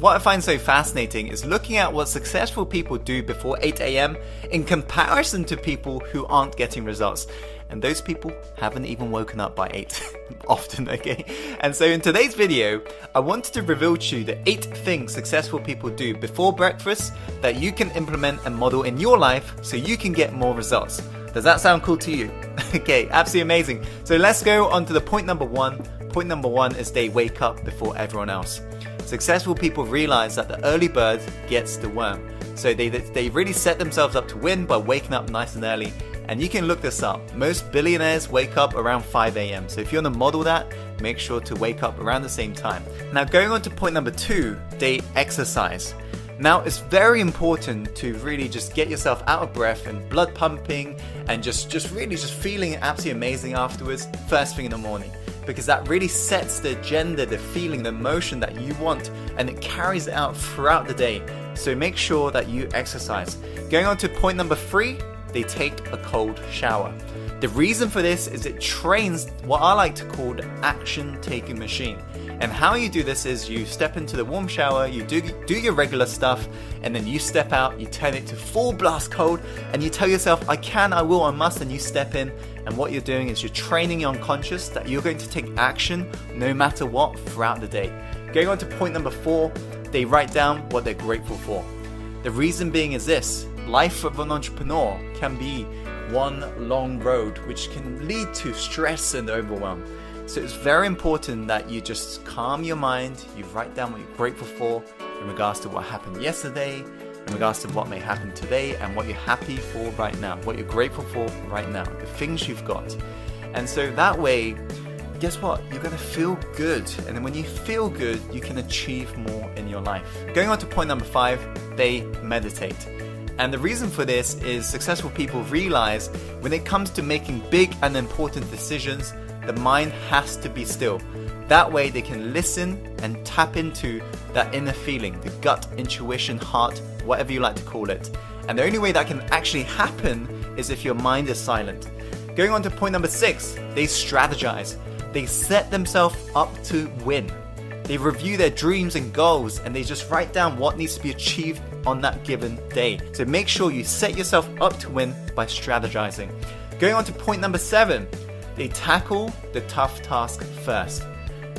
what I find so fascinating is looking at what successful people do before 8 a.m. in comparison to people who aren't getting results. And those people haven't even woken up by 8 often, okay? And so in today's video, I wanted to reveal to you the 8 things successful people do before breakfast that you can implement and model in your life so you can get more results. Does that sound cool to you? Okay, absolutely amazing. So let's go on to the point number 1. Point number 1 is they wake up before everyone else. Successful people realize that the early bird gets the worm. So they really set themselves up to win by waking up nice and early. And you can look this up. Most billionaires wake up around 5 a.m. So if you want to model that, make sure to wake up around the same time. Now going on to point number 2, they exercise. Now it's very important to really just get yourself out of breath and blood pumping and just really feeling absolutely amazing afterwards, first thing in the morning. Because that really sets the agenda, the feeling, the emotion that you want, and it carries it out throughout the day. So make sure that you exercise. Going on to point number 3, they take a cold shower. The reason for this is it trains what I like to call the action-taking machine. And how you do this is you step into the warm shower, you do your regular stuff, and then you step out, you turn it to full blast cold, and you tell yourself, I can, I will, I must, and you step in. And what you're doing is you're training your unconscious that you're going to take action no matter what throughout the day. Going on to point number 4, they write down what they're grateful for. The reason being is this: life of an entrepreneur can be one long road which can lead to stress and overwhelm. So it's very important that you just calm your mind, you write down what you're grateful for in regards to what happened yesterday, in regards to what may happen today, and what you're happy for right now, what you're grateful for right now, the things you've got. And so that way, guess what? You're going to feel good. And then when you feel good, you can achieve more in your life. Going on to point number 5, they meditate. And the reason for this is successful people realize when it comes to making big and important decisions, the mind has to be still. That way they can listen and tap into that inner feeling, the gut, intuition, heart, whatever you like to call it. And the only way that can actually happen is if your mind is silent. Going on to point number 6, they strategize. They set themselves up to win. They review their dreams and goals, and they just write down what needs to be achieved on that given day. So make sure you set yourself up to win by strategizing. Going on to point number 7, they tackle the tough task first.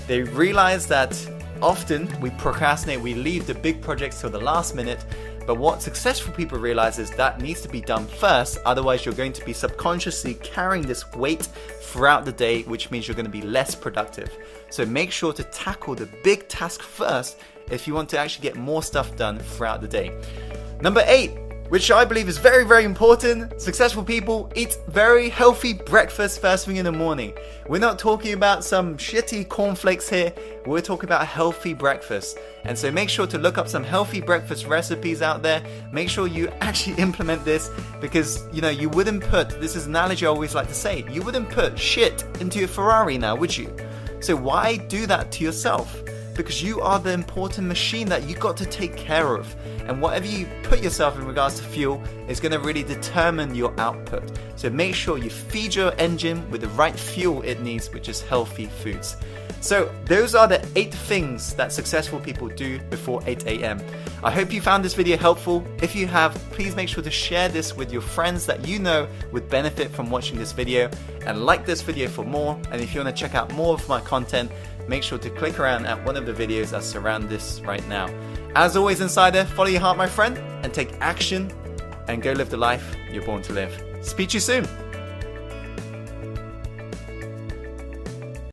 They realize that often we procrastinate, we leave the big projects till the last minute, but what successful people realize is that needs to be done first, otherwise you're going to be subconsciously carrying this weight throughout the day, which means you're going to be less productive. So make sure to tackle the big task first if you want to actually get more stuff done throughout the day. Number 8, which I believe is very, very important. Successful people eat very healthy breakfast first thing in the morning. We're not talking about some shitty cornflakes here. We're talking about a healthy breakfast. And so make sure to look up some healthy breakfast recipes out there. Make sure you actually implement this because, you know, you wouldn't put, this is an analogy I always like to say, you wouldn't put shit into your Ferrari now, would you? So why do that to yourself? Because you are the important machine that you got to take care of. And whatever you put yourself in regards to fuel is going to really determine your output. So make sure you feed your engine with the right fuel it needs, which is healthy foods. So those are the 8 things that successful people do before 8 a.m. I hope you found this video helpful. If you have, please make sure to share this with your friends that you know would benefit from watching this video, and like this video for more. And if you want to check out more of my content, make sure to click around at one of the videos that surround this right now. As always, Insider, follow your heart, my friend, and take action and go live the life you're born to live. Speak to you soon.